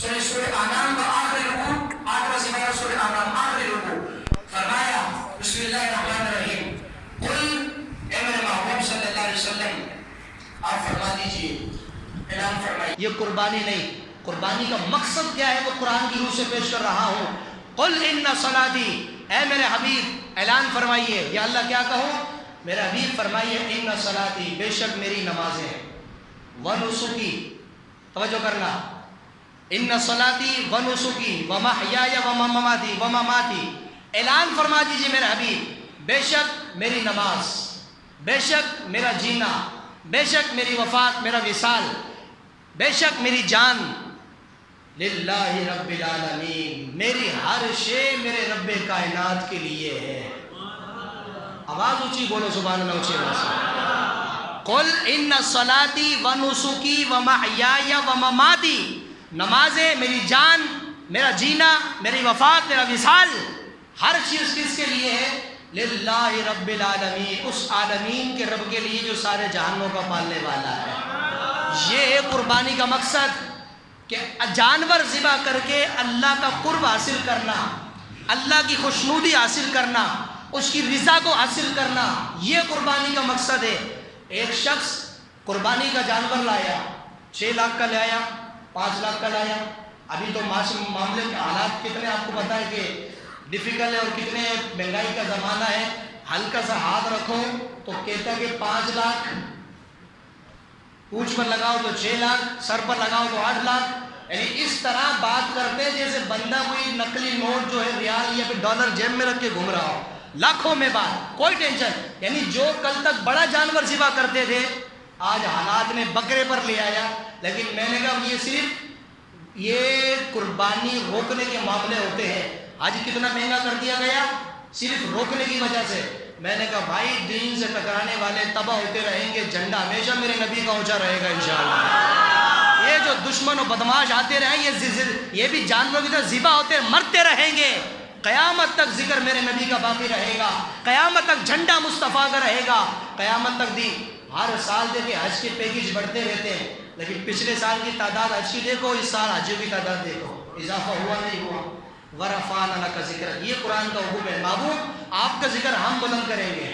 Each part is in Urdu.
سورہ انعام کا آخری رکوع، 8واں سپارہ سورہ انعام آخری رکوع، فرمایا بسم اللہ الرحمن الرحیم، قل اے میرے محبوب صلی اللہ علیہ وسلم آپ فرما دیجئے، اعلان فرمائیے. یہ قربانی نہیں، قربانی کا مقصد کیا ہے وہ قرآن کی روح سے پیش کر رہا ہوں. قل ان صلاتی، اے میرے حبیب اعلان فرمائیے. یا اللہ کیا کہوں؟ میرے حبیب فرمائیے ان صلاتی، بے شک میری نمازیں ہیں، ونسکی، توجہ کرنا، ان صلاتی ونسکی ومحیای ومماتی، اعلان فرما دیجیے میرے حبیب بے شک میری نماز، بے شک میرا جینا، بے شک میری وفات، میرا وصال، بے شک میری جان، للہ رب العالمین، میری ہر شے میرے رب کائنات کے لیے ہے. آواز اونچی بولو سبحان اللہ اونچی آواز سے. قل ان صلاتی ونسکی ومحیای ومماتی، نمازیں، میری جان، میرا جینا، میری وفات، میرا وصال، ہر چیز کس کے لیے ہے؟ للہ رب العالمین، اس عالمین کے رب کے لیے جو سارے جہانوں کا پالنے والا ہے. یہ ہے قربانی کا مقصد کہ جانور ذبح کر کے اللہ کا قرب حاصل کرنا، اللہ کی خوشنودی حاصل کرنا، اس کی رضا کو حاصل کرنا، یہ قربانی کا مقصد ہے. ایک شخص قربانی کا جانور لایا، 6 لاکھ کا لایا، 5 لاکھ کا لایا. ابھی تو معاملے کے حالات کتنے آپ کو پتہ ہے کہ ڈیفیکلٹ ہے اور کتنے مہنگائی کا زمانہ ہے. ہلکا سا ہاتھ رکھو تو کہتا ہے کہ 5 لاکھ، پونچھ پر لگاؤ تو 6 لاکھ، سر پر لگاؤ تو 8 لاکھ. یعنی اس طرح بات کرتے جیسے بندہ کوئی نقلی نوٹ جو ہے ریال یا پھر ڈالر جیب میں رکھ کے گھوم رہا ہو. لاکھوں میں بات، کوئی ٹینشن. یعنی جو کل تک بڑا جانور ذبح کرتے تھے آج حالات نے بکرے پر لے آیا. لیکن میں نے کہا یہ صرف یہ قربانی روکنے کے معاملے ہوتے ہیں. آج کتنا مہنگا کر دیا گیا صرف روکنے کی وجہ سے. میں نے کہا بھائی دین سے ٹکرانے والے تباہ ہوتے رہیں گے، جھنڈا ہمیشہ میرے نبی کا اونچا رہے گا انشاءاللہ. یہ جو دشمن و بدماش آتے رہیں یہ بھی جانوروں کی طرح ذبح ہوتے مرتے رہیں گے. قیامت تک ذکر میرے نبی کا باقی رہے گا، قیامت تک جھنڈا مصطفیٰ کا رہے گا، قیامت تک دین. ہر سال دیکھیں حج کے پیکج بڑھتے رہتے ہیں، لیکن پچھلے سال کی تعداد حج کی دیکھو، اس سال حجیوں کی تعداد دیکھو، اضافہ ہوا نہیں ہوا. ورفعنا لک ذکرک، یہ قرآن کا حکم ہے. محبوب آپ کا ذکر ہم بلند کریں گے،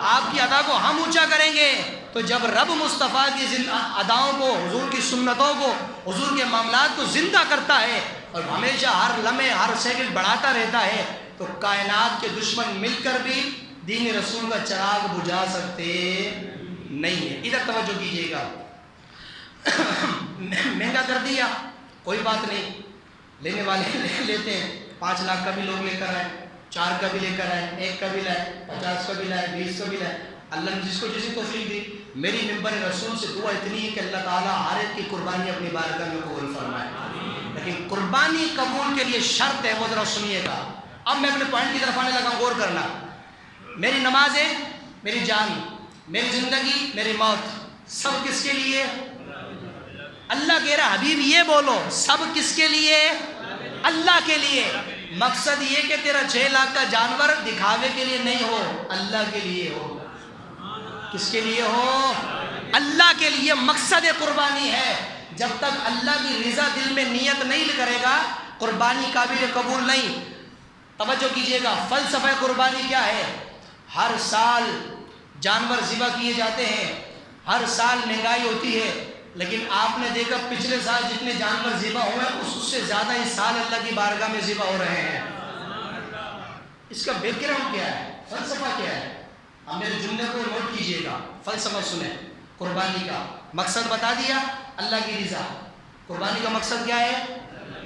آپ کی ادا کو ہم اونچا کریں گے. تو جب رب مصطفیٰ کی اداؤں کو، حضور کی سنتوں کو، حضور کے معاملات کو زندہ کرتا ہے اور ہمیشہ ہر لمحے ہر سیکنڈ بڑھاتا رہتا ہے، تو کائنات کے دشمن مل کر بھی دین رسول کا چراغ بجھا سکتے نہیں ہے. ادھر توجہ کیجیے گا. مہنگا کر دیا کوئی بات نہیں، لینے والے لیتے ہیں. 5 لاکھ کا بھی لوگ لے کر آئے، 4 کا بھی لے کر آئے، 1 کا بھی لائے، 50 کا بھی لائے، 20 کا بھی لائے. اللہ نے جس کو جیسی توفیق دی. میری ممبر رسول سے دعا اتنی ہے کہ اللہ تعالیٰ ہر ایک کی قربانی اپنی بارگاہ میں قبول فرمائے. لیکن قربانی قبول کے لیے شرط ہے، وہ ذرا سنیے گا. اب میں اپنے پوائنٹ کی طرف آنے لگا، غور کرنا. میری نمازیں، میری جان، میری زندگی، میری موت، سب کس کے لیے؟ اللہ کہہ رہا حبیب یہ بولو سب کس کے لیے؟ اللہ کے لیے. مقصد یہ کہ تیرا 6 لاکھ کا جانور دکھاوے کے لیے نہیں ہو، اللہ کے لیے ہو. کس کے لیے ہو؟ اللہ کے لیے. مقصد قربانی ہے. جب تک اللہ کی رضا دل میں نیت نہیں کرے گا قربانی قابل قبول نہیں. توجہ کیجئے گا. فلسفہ قربانی کیا ہے؟ ہر سال جانور ذبح کیے جاتے ہیں، ہر سال مہنگائی ہوتی ہے، لیکن آپ نے دیکھا پچھلے سال جتنے جانور ذبح ہوئے اس سے زیادہ اس سال اللہ کی بارگاہ میں ذبح ہو رہے ہیں. اس کا بیک گراؤنڈ کیا ہے؟ فلسفہ کیا ہے؟ ہم میرے جملے کو نوٹ کیجئے گا، فلسفہ سنیں. قربانی کا مقصد بتا دیا، اللہ کی رضا. قربانی کا مقصد کیا ہے؟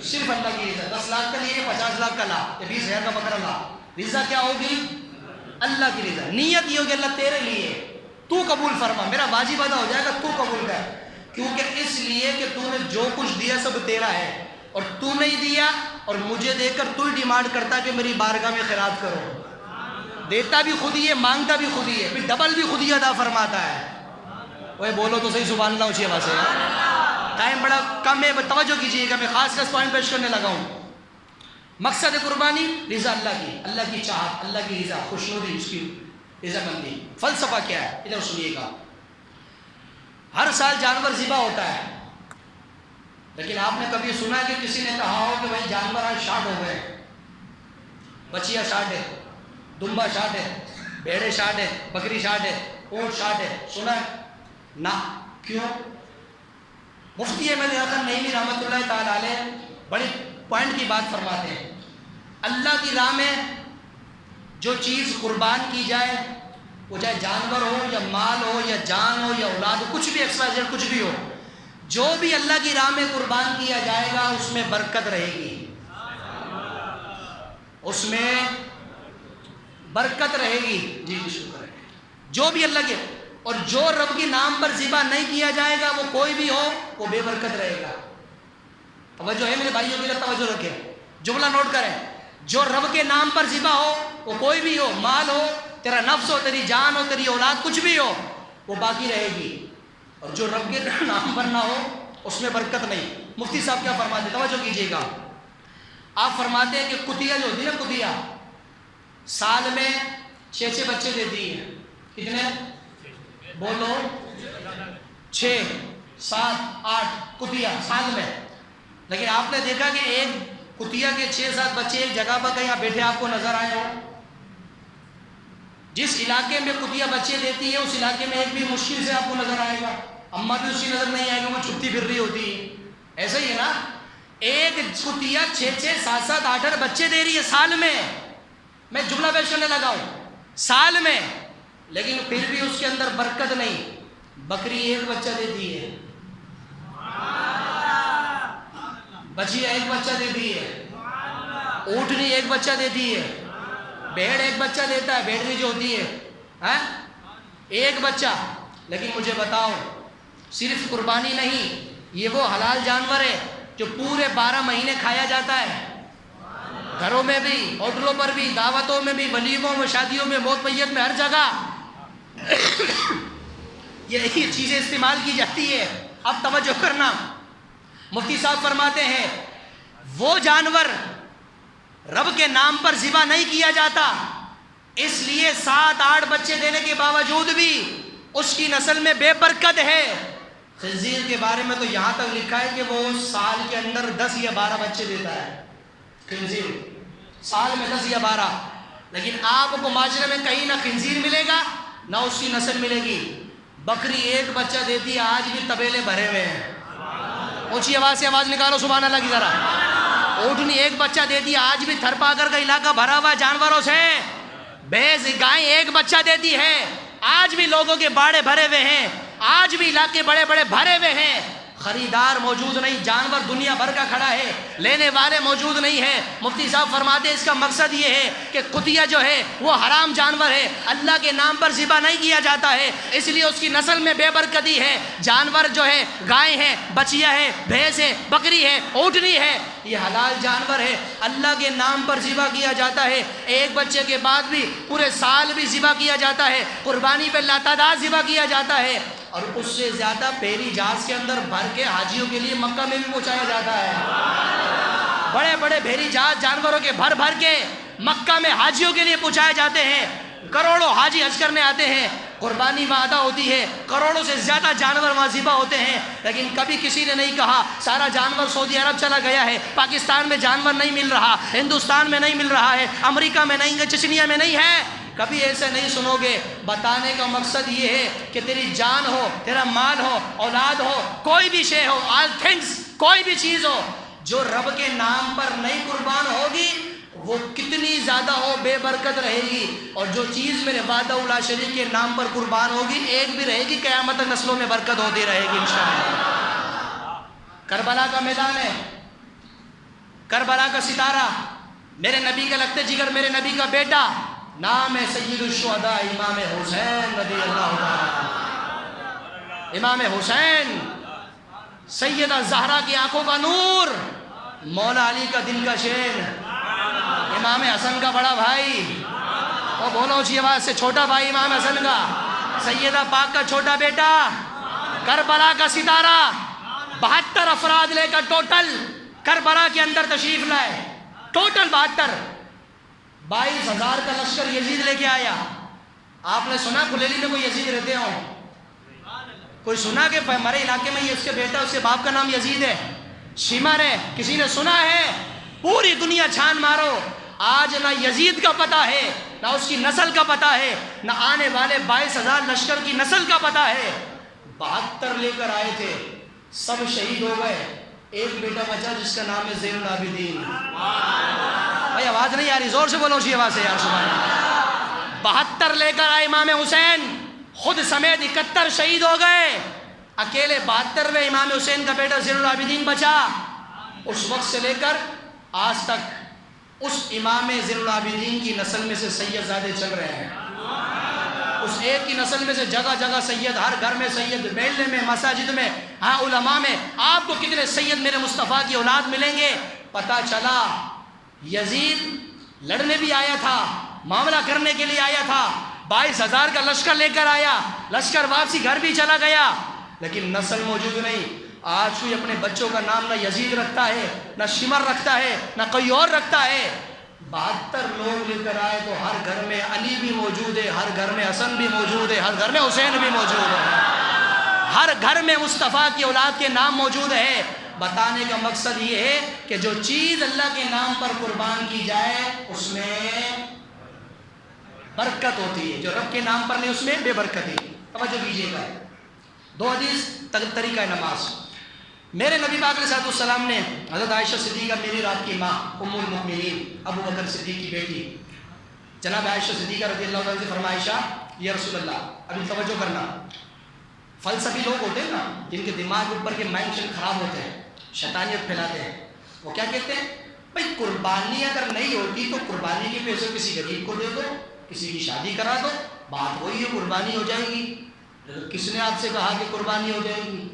صرف اللہ کی رضا. 10 لاکھ کا لیے 50 لاکھ کا لا یا 20,000 کا بکرا لا، رضا کیا ہوگی؟ اللہ کی رضا. نیت یہ ہوگی اللہ تیرے لیے، تو قبول فرما، میرا واجب ادا ہو جائے گا، تو قبول کر. کیونکہ اس لیے کہ تو نے جو کچھ دیا سب تیرا ہے، اور تو نہیں دیا اور مجھے دے کر تو ہی ڈیمانڈ کرتا کہ میری بارگاہ میں خیرات کرو. دیتا بھی خود ہی ہے، مانگتا بھی خود ہی ہے، پھر ڈبل بھی خود ہی ادا فرماتا ہے. وہ بولو تو صحیح سبحان اللہ اونچی آواز سے. ٹائم بڑا کم ہے، توجہ کیجیے گا. میں خاص پوائنٹ پیش کرنے لگا ہوں. مقصد قربانی رضا اللہ کی چاہت، اللہ کی رضا، خوشنودی، اس کی رضا مندی. فلسفہ کیا ہے؟ ادھر سنیے گا. ہر سال جانور ذبح ہوتا ہے، لیکن آپ نے کبھی سنا کہ کسی نے کہا ہو کہ بھائی جانور آج شارٹ ہو گئے، بچیا شارٹ ہے، دمبا شارٹ ہے، بھیڑے شارٹ ہے، بکری شارٹ ہے، اونٹ شارٹ ہے، سنا ہے؟ نہ. کیوں؟ مفتی احمد حسن نعیمی رحمۃ اللہ تعالیٰ علیہ بڑی پوائنٹ کی بات فرماتے ہیں. اللہ کی راہ میں جو چیز قربان کی جائے، وہ چاہے جانور ہو یا مال ہو یا جان ہو یا اولاد ہو، کچھ بھی ایکسپائر کچھ بھی ہو، جو بھی اللہ کی راہ میں قربان کیا جائے گا اس میں برکت رہے گی، اس میں برکت رہے گی. جی شکر ہے. جو بھی اللہ کے، اور جو رب کے نام پر ذبح نہیں کیا جائے گا وہ کوئی بھی ہو وہ بے برکت رہے گا. توجہ ہے میرے بھائیوں کی، توجہ رکھیں، جملہ نوٹ کریں. جو رب کے نام پر ذبح ہو، وہ کوئی بھی ہو، مال ہو، تیرا نفس ہو، تیری جان ہو، تیری اولاد، کچھ بھی ہو، وہ باقی رہے گی. اور جو رب کے نام پر نہ ہو اس میں برکت نہیں. مفتی صاحب کیا فرماتے ہیں، توجہ کیجیے گا. آپ فرماتے ہیں کہ کتیا جو ہوتی ہے نا، کتیا سال میں 6 بچے دیتی ہے. کتنے؟ بولو. 6 7 8 کتیا سال میں. لیکن آپ نے دیکھا کہ ایک کتیا کے 6 7 بچے ایک جگہ پر کہیں بیٹھے آپ کو نظر آئے ہو؟ جس علاقے میں کتیا بچے دیتی ہے اس علاقے میں ایک بھی مشکل سے آپ کو نظر آئے گا. اماں بھی اس کی نظر نہیں آئے گی، وہ چھپتی پھر رہی ہوتی ہے. ایسا ہی ہے نا. ایک کتیا 6 7 7 8 8 بچے دے رہی ہے سال میں. میں جملہ پیش کرنے لگا ہوں، سال میں. لیکن پھر بھی اس کے اندر برکت نہیں. بکری ایک بچہ دیتی ہے، بچیا ایک بچہ دیتی ہے، اونٹنی ایک بچہ دیتی ہے، بھیڑ ایک بچہ دیتا ہے، بھیڑنی جو ہوتی ہے ایک بچہ. لیکن مجھے بتاؤ، صرف قربانی نہیں، یہ وہ حلال جانور ہے جو پورے 12 مہینے کھایا جاتا ہے، گھروں میں بھی، ہوٹلوں پر بھی، دعوتوں میں بھی، ولیموں میں، شادیوں میں، موت میت میں، ہر جگہ یہی چیزیں استعمال کی جاتی ہے. اب توجہ کرنا، مفتی صاحب فرماتے ہیں وہ جانور رب کے نام پر ذبح نہیں کیا جاتا، اس لیے 7 8 بچے دینے کے باوجود بھی اس کی نسل میں بے برکت ہے. خنزیر کے بارے میں تو یہاں تک لکھا ہے کہ وہ سال کے اندر 10 یا 12 بچے دیتا ہے. خنزیر سال میں 10 یا 12. لیکن آپ کو معاشرے میں کہیں نہ خنزیر ملے گا نہ اس کی نسل ملے گی. بکری ایک بچہ دیتی ہے، آج بھی طبیلے بھرے ہوئے ہیں. اونچی آواز سے آواز نکالو سبحان اللہ کی ذرا. اونٹنی ایک بچہ دیتی ہے، آج بھی تھر پاکر کا علاقہ بھرا ہوا جانوروں سے. بھینس گائیں ایک بچہ دیتی ہے، آج بھی لوگوں کے باڑے بھرے ہوئے ہیں، آج بھی علاقے بڑے بڑے بھرے ہوئے ہیں. خریدار موجود نہیں، جانور دنیا بھر کا کھڑا ہے، لینے والے موجود نہیں ہیں. مفتی صاحب فرماتے ہیں اس کا مقصد یہ ہے کہ کتیا جو ہے وہ حرام جانور ہے، اللہ کے نام پر ذبح نہیں کیا جاتا ہے، اس لیے اس کی نسل میں بے برکتی ہے. جانور جو ہے، گائے ہے، بچیا ہے، بھینس ہے، بکری ہے، اونٹنی ہے، یہ حلال جانور ہے، اللہ کے نام پر ذبح کیا جاتا ہے. ایک بچے کے بعد بھی پورے سال بھی ذبح کیا جاتا ہے، قربانی پہ لاتعداد ذبح کیا جاتا ہے. اور اس سے زیادہ پہلی جہاز کے اندر بھر کے حاجیوں کے لیے مکہ میں بھی پہنچایا جاتا ہے. بڑے بڑے بھیری جہاز جانوروں کے بھر بھر کے مکہ میں حاجیوں کے لیے پہنچائے جاتے ہیں. کروڑوں حاجی حج کرنے آتے ہیں، قربانی وہاں ادا ہوتی ہے، کروڑوں سے زیادہ جانور وہاں ذبح ہوتے ہیں. لیکن کبھی کسی نے نہیں کہا سارا جانور سعودی عرب چلا گیا ہے، پاکستان میں جانور نہیں مل رہا، ہندوستان میں نہیں مل رہا ہے، امریکہ میں نہیں ہے، چچنیا میں نہیں ہے. کبھی ایسے نہیں سنو گے. بتانے کا مقصد یہ ہے کہ تیری جان ہو، تیرا مال ہو، اولاد ہو، کوئی بھی شے ہو، آل تھنگس، کوئی بھی چیز ہو، جو رب کے نام پر نہیں قربان ہوگی وہ کتنی زیادہ ہو بے برکت رہے گی. اور جو چیز میرے وعدہ لا شریک کے نام پر قربان ہوگی ایک بھی رہے گی، قیامت تک نسلوں میں برکت ہوتی رہے گی انشاءاللہ. کربلا کا میدان ہے، کربلا کا ستارہ، میرے نبی کا لگتے جگر، میرے نبی کا بیٹا، نام ہے سید الشہداء امام حسین رضی اللہ تعالی. امام حسین سیدہ زہرا کی آنکھوں کا نور، مولا علی کا دل کا شیر، امام حسن کا بڑا بھائی، اور بولو اونچی آواز سے چھوٹا بھائی امام حسن کا، سیدہ پاک کا چھوٹا بیٹا، کربلا کا ستارہ. 72 افراد لے کر ٹوٹل کربلا کے اندر تشریف لائے، ٹوٹل 72. 22,000 کا لشکر یزید لے کے آیا. آپ نے سنا کلیلی میں کوئی یزید رہتے ہوں؟ کوئی سنا کہ ہمارے علاقے میں یہ اس کے بیٹا، اس کے باپ کا نام یزید ہے؟ شمر ہے، کسی نے سنا ہے؟ پوری دنیا چھان مارو، آج نہ یزید کا پتہ ہے، نہ اس کی نسل کا پتہ ہے، نہ آنے والے 22,000 لشکر کی نسل کا پتہ ہے۔ 72 لے کر آئے تھے، سب شہید ہو گئے، ایک بیٹا بچا جس کا نام ہے زین العابدین۔ بھائی آواز نہیں آ رہی، زور سے بولو اسی آواز سے یار، سبحان اللہ۔ 72 لے کر آئے امام حسین، خود سمیت 71 شہید ہو گئے، اکیلے 72ویں امام حسین کا بیٹا زین العابدین بچا۔ اس وقت سے لے کر آج تک اس امام زین العابدین کی نسل میں سے سید زادے چل رہے ہیں، اس ایک کی نسل میں سے جگہ جگہ سید، ہر گھر میں سید، میلے میں، مساجد میں، ہاں علماء میں آپ کو کتنے سید میرے مصطفیٰ کی اولاد ملیں گے۔ پتہ چلا یزید لڑنے بھی آیا تھا، معاملہ کرنے کے لیے آیا تھا، 22,000 کا لشکر لے کر آیا، لشکر واپسی گھر بھی چلا گیا، لیکن نسل موجود نہیں۔ آج کوئی اپنے بچوں کا نام نہ یزید رکھتا ہے، نہ شمر رکھتا ہے، نہ کوئی اور رکھتا ہے۔ 72 لوگ لے کر آئے تو ہر گھر میں علی بھی موجود ہے، ہر گھر میں حسن بھی موجود ہے، ہر گھر میں حسین بھی موجود ہے، ہر گھر میں مصطفیٰ کی اولاد کے نام موجود ہے۔ بتانے کا مقصد یہ ہے کہ جو چیز اللہ کے نام پر قربان کی جائے اس میں برکت ہوتی ہے، جو رب کے نام پر نہیں اس میں بے برکتی۔ توجہ کیجیے گا، 2 حدیث طریقہ نماز۔ میرے نبی پاک علیہ السلام نے حضرت عائشہ صدیقہ میری رات کی ماں ام المؤمنین ابو بکر صدیق کی بیٹی جناب عائشہ صدیقہ رضی اللہ عنہ سے فرمایا، عائشہ یا رسول اللہ، ابھی توجہ کرنا، فلسفی لوگ ہوتے ہیں نا جن کے دماغ کے اوپر کے مائنڈ سیٹ خراب ہوتے ہیں، شیطانیت پھیلاتے ہیں، وہ کیا کہتے ہیں؟ بھائی قربانی اگر نہیں ہوتی تو قربانی کے پیسے کسی غریب کو دے دو، کسی کی شادی کرا دو، بات وہی ہے، قربانی ہو جائے گی۔ کس نے آپ سے کہا کہ قربانی ہو جائے گی؟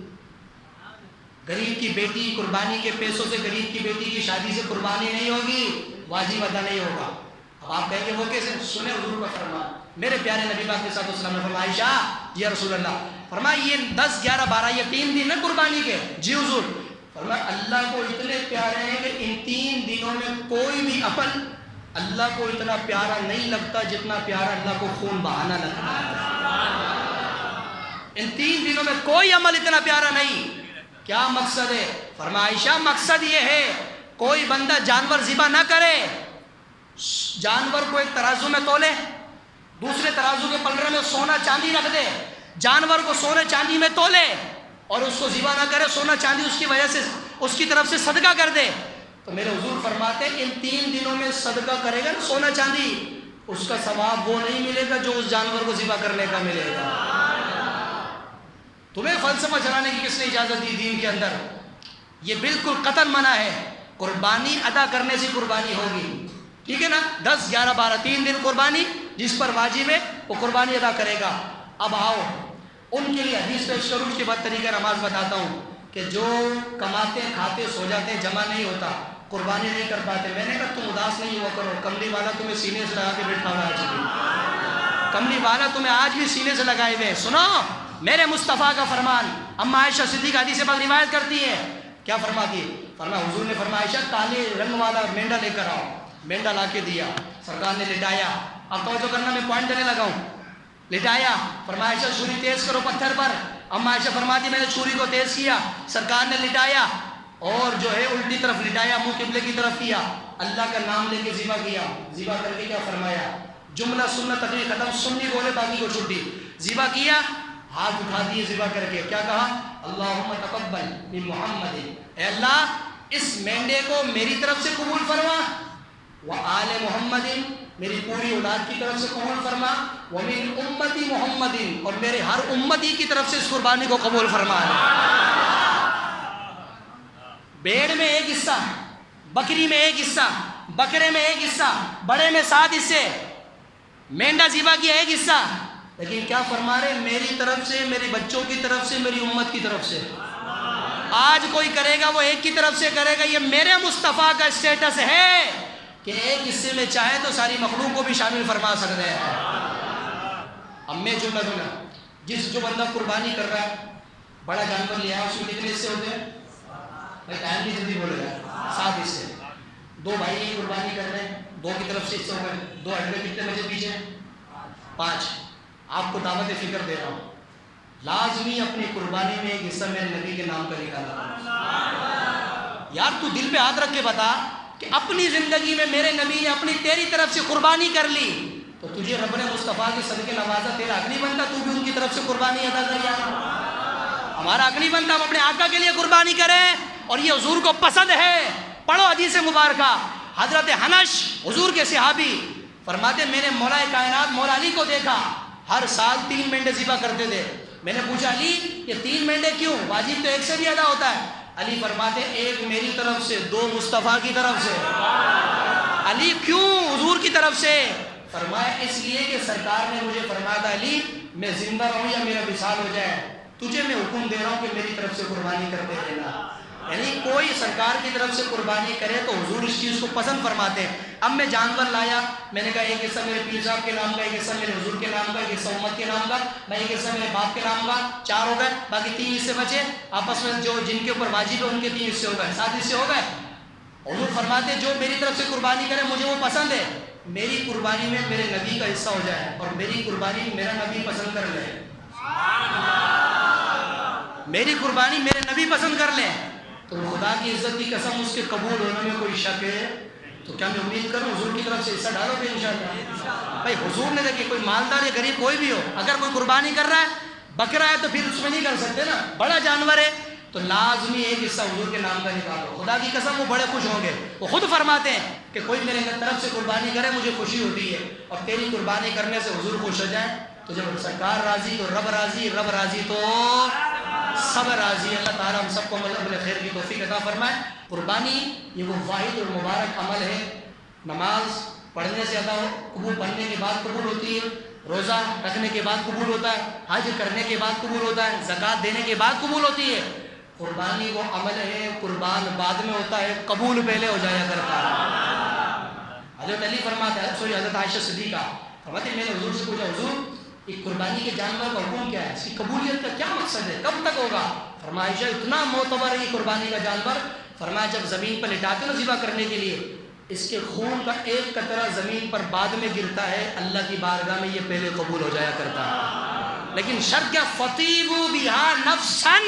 غریب کی بیٹی قربانی کے پیسوں سے، غریب کی بیٹی کی شادی سے قربانی نہیں ہوگی، واجب ادا نہیں ہوگا۔ اب آپ کہیں گے وہ کیسے؟ سنیں حضور کا فرمان، میرے پیارے نبی پاک صلی اللہ علیہ وسلم نے فرمایا، عائشہ یا رسول اللہ، فرمایا یہ 10 11 12 یہ 3 دن ہیں قربانی کے؟ جی حضور۔ فرمایا اللہ کو اتنے پیارے ہیں کہ ان 3 دنوں میں کوئی بھی عمل اللہ کو اتنا پیارا نہیں لگتا جتنا پیارا اللہ کو خون بہانا لگتا ہے۔ ان 3 دنوں میں کوئی عمل اتنا پیارا نہیں۔ کیا مقصد ہے؟ فرمایا عائشہ مقصد یہ ہے کوئی بندہ جانور ذبح نہ کرے، جانور کو ایک ترازو میں تولے، دوسرے ترازو کے پلڑے میں سونا چاندی رکھ دے، جانور کو سونے چاندی میں تولے اور اس کو ذبح نہ کرے، سونا چاندی اس کی وجہ سے اس کی طرف سے صدقہ کر دے، تو میرے حضور فرماتے ہیں ان 3 دنوں میں صدقہ کرے گا نا سونا چاندی، اس کا ثواب وہ نہیں ملے گا جو اس جانور کو ذبح کرنے کا ملے گا۔ تمہیں فلسفہ چلانے کی کس نے اجازت دی دین کے اندر؟ یہ بالکل قطعاً منع ہے۔ قربانی ادا کرنے سے قربانی ہوگی، ٹھیک ہے نا؟ 10 11 12 3 دن قربانی جس پر واجب ہے وہ قربانی ادا کرے گا۔ اب آؤ ان کے لیے حدیث پیش کروں، اس کے بعد طریقہ نماز بتاتا ہوں کہ جو کماتے کھاتے سو جاتے ہیں، جمع نہیں ہوتا، قربانی نہیں کر پاتے۔ میں نے کہا تم اداس نہیں ہوا کرو، کملی والا تمہیں سینے سے لگا کے بیٹھا ہوا ہے، کملی والا تمہیں آج بھی سینے سے لگائے ہوئے۔ سنو میرے مصطفیٰ کا فرمان، اما عائشہ صدیقہ حدیث پاک روایت کرتی ہے، کیا فرماتی ہے؟ فرمایا حضور نے فرمایا عائشہ کالے رنگ والا مینڈا لے کر آؤ، مینڈا لا کے دیا، سرکار نے لٹایا۔ اب توجہ کرنا، میں پوائنٹ دینے لگا ہوں۔ لٹایا، فرمایا عائشہ چھری تیز کرو پتھر پر، اما عائشہ فرماتی میں نے چھری کو تیز کیا، سرکار نے لٹایا اور جو ہے الٹی طرف لٹایا، منہ قبلے کی طرف کیا، اللہ کا نام لے کے ذبح کیا۔ ذبح کر کے کیا فرمایا؟ جملہ سننا تقریر ختم، سنی بولے باقی کو چھٹی۔ ذبح کیا، ہاتھ اٹھا دیے ذبح کر کے، کیا کہا؟ اللہم تقبل من محمد، اے اللہ اس مینڈے کو میری طرف سے قبول فرما، وآل محمد میری پوری اولاد کی طرف سے قبول فرما، ومن امتی محمد اور میرے ہر امتی کی طرف سے اس قربانی کو قبول فرما۔ بیڑ میں ایک حصہ، بکری میں ایک حصہ، بکرے میں ایک حصہ، بڑے میں 7 حصے، مینڈا ذبح کیا ایک حصہ، لیکن کیا فرما رہے؟ میری طرف سے، میری بچوں کی طرف سے، میری امت کی طرف سے۔ آج کوئی کرے گا وہ ایک کی طرف سے کرے گا، یہ میرے مصطفیٰ کا اسٹیٹس ہے کہ ایک حصے میں چاہے تو ساری مخلوق کو بھی شامل فرما سکتے ہیں۔ اب میں جملہ جو بندہ قربانی کر رہا ہے، بڑا جانور لیا ہے، اس میں کتنے حصے ہوتے ہیں؟ بھائی ٹائم بھی جلدی بولے گا، 7 حصے۔ 2 بھائی یہ قربانی کر رہے ہیں، 2 کی طرف سے حصے ہو گئے، 2 ہٹ میں کتنے بچے پیچھے؟ 5۔ آپ کو دعوت فکر دے رہا ہوں، لازمی اپنی قربانی میں ایک حصہ میرے نبی کے نام کا نکالا، یار تو دل پہ ہاتھ رکھ کے بتا کہ اپنی زندگی میں میرے نبی نے اپنی تیری طرف سے قربانی کر لی تو تجھے رب نے مصطفیٰ کے صدقے نوازا، تیرا حق نہیں بنتا تو بھی ان کی طرف سے قربانی ادا کر یار؟ ہمارا حق نہیں بنتا ہم اپنے آقا کے لیے قربانی کریں؟ اور یہ حضور کو پسند ہے۔ پڑھو حدیث مبارکہ، حضرت حنش حضور کے صحابی فرماتے میں نے مولا کائنات مولا علی کو دیکھا، ہر سال 3 مینڈے ذبح کرتے تھے۔ میں نے پوچھا علی یہ 3 مینڈے کیوں؟ واجب تو 1 سے بھی ادا ہوتا ہے۔ علی فرماتے 1 میری طرف سے، 2 مصطفیٰ کی طرف سے۔ علی کیوں حضور کی طرف سے؟ فرمایا اس لیے کہ سرکار نے مجھے فرمایا تھا علی میں زندہ رہوں یا میرا وصال ہو جائے تجھے میں حکم دے رہا ہوں کہ میری طرف سے قربانی کرتے رہنا۔ یعنی کوئی سرکار کی طرف سے قربانی کرے تو حضور اس چیز کو پسند فرماتے ہیں۔ اب میں جانور لایا، میں نے کہا ایک حصہ میرے پیر صاحب کے نام کا، ایک حصہ میرے حضور کے نام کا، ایک حصہ امت کے نام کا، میں ایک حصہ میرے باپ کے نام کا، 4 ہو گئے، باقی 3 حصے بچے، آپس میں جو جن کے اوپر واجب ہے ان کے 3 حصے ہو گئے، 7 حصے ہو گئے۔ حضور فرماتے جو میری طرف سے قربانی کرے مجھے وہ پسند ہے، میری قربانی میں میرے نبی کا حصہ ہو جائے اور میری قربانی میرا نبی پسند کر لے، میری قربانی میرے نبی پسند کر لیں تو خدا کی عزت کی قسم اس کے قبول ہونے میں کوئی شک ہے تو کیا میں امید کروں حضور کی طرف سے حصہ ڈالو گے انشاءاللہ؟ بھائی حضور نے دیکھیں کوئی مالدار یا غریب کوئی بھی ہو، اگر کوئی قربانی کر رہا ہے بکرا ہے تو پھر اس میں نہیں کر سکتے نا، بڑا جانور ہے تو لازمی ایک حصہ حضور کے نام کا نکالو۔ خدا کی قسم وہ بڑے خوش ہوں گے، وہ خود فرماتے ہیں کہ کوئی میرے طرف سے قربانی کرے مجھے خوشی ہوتی ہے، اور تیری قربانی کرنے سے حضور خوش ہو جائیں تو جب سرکار راضی تو رب راضی، رب راضی تو سب راضی۔ اللہ تعالیٰ ہم سب کو عمل خیر کی توفیق عطا فرمائے۔ قربانی یہ وہ واحد اور مبارک عمل ہے، نماز پڑھنے سے قبول، پڑھنے کے بعد قبول ہوتی ہے، روزہ رکھنے کے بعد قبول ہوتا ہے، حج کرنے کے بعد قبول ہوتا ہے، زکوٰۃ دینے کے بعد قبول ہوتی ہے۔ قربانی وہ عمل ہے، قربان بعد میں ہوتا ہے، قبول پہلے ہو جایا کرتا ہے۔ حضرت علی فرماتا ہے، حضرت عائشہ صدیقہ فرماتی میں نے حضور سے پوچھا حضور ایک قربانی کے جانور کا حکم کیا ہے، اس کی قبولیت کا کیا مقصد ہے، کب تک ہوگا؟ فرمایا عائشہ اتنا معتبر ہے یہ قربانی کا جانور، فرمایا جب زمین پر لٹاتے نا ذبح کرنے کے لیے اس کے خون کا ایک قطرہ زمین پر بعد میں گرتا ہے، اللہ کی بارگاہ میں یہ پہلے قبول ہو جایا کرتا ہے۔ لیکن شرط کیا؟ فطیبوا بہا نفسا،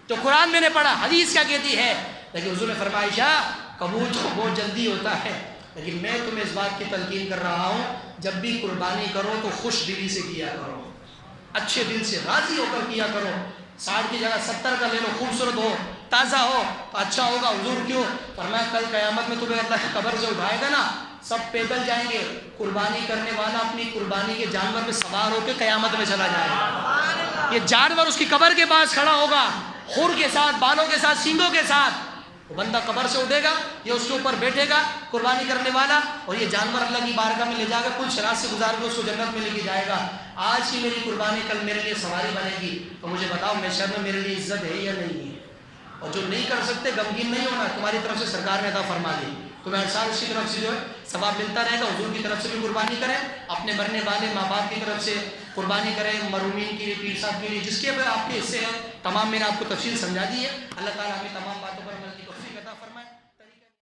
جو قرآن میں نے پڑھا، حدیث کیا کہتی ہے، لیکن حضور نے فرمایا عائشہ قبول تو بہت جلدی ہوتا ہے، لیکن میں تمہیں اس بات کی تلقین کر رہا ہوں جب بھی قربانی کرو تو خوش دلی سے کیا کرو، اچھے دل سے راضی ہو کر کیا کرو۔ 60 کی جگہ 70 کا لے لو، خوبصورت ہو، تازہ ہو تو اچھا ہوگا۔ حضور کیوں فرمایا کل قیامت میں تمہیں اللہ کی قبر سے اٹھائے گا نا، سب پیدل جائیں گے، قربانی کرنے والا اپنی قربانی کے جانور پہ سوار ہو کے قیامت میں چلا جائے گا، یہ جانور اس کی قبر کے پاس کھڑا ہوگا، خور کے ساتھ، بالوں کے ساتھ، سینگوں کے ساتھ، وہ بندہ قبر سے اٹھے گا، یہ اس کے اوپر بیٹھے گا قربانی کرنے والا، اور یہ جانور اللہ کی بارگاہ میں لے جا کر کچھ شرات سے گزار کے اس کو جنت میں لے کے جائے گا۔ آج کی میری قربانی کل میرے لیے سواری بنے گی تو مجھے بتاؤ محشر میں میرے لیے عزت ہے یا نہیں ہے؟ اور جو نہیں کر سکتے غمگین نہیں ہونا، تمہاری طرف سے سرکار نے عطا فرما دی، تمہیں ہر سال اس کی طرف سے جو ہے ثواب ملتا رہے گا۔ حضور کی طرف سے بھی قربانی کریں، اپنے مرنے والے ماں باپ کی طرف سے قربانی کریں، مرحومین کے لیے، پیر صاحب کے لیے، جس کے آپ کے حصے ہیں تمام میں نے آپ کو تفصیل سمجھا دی ہے۔ اللہ تعالیٰ ہمیں تمام باتوں پر عمل کی توفیق عطا فرمائے۔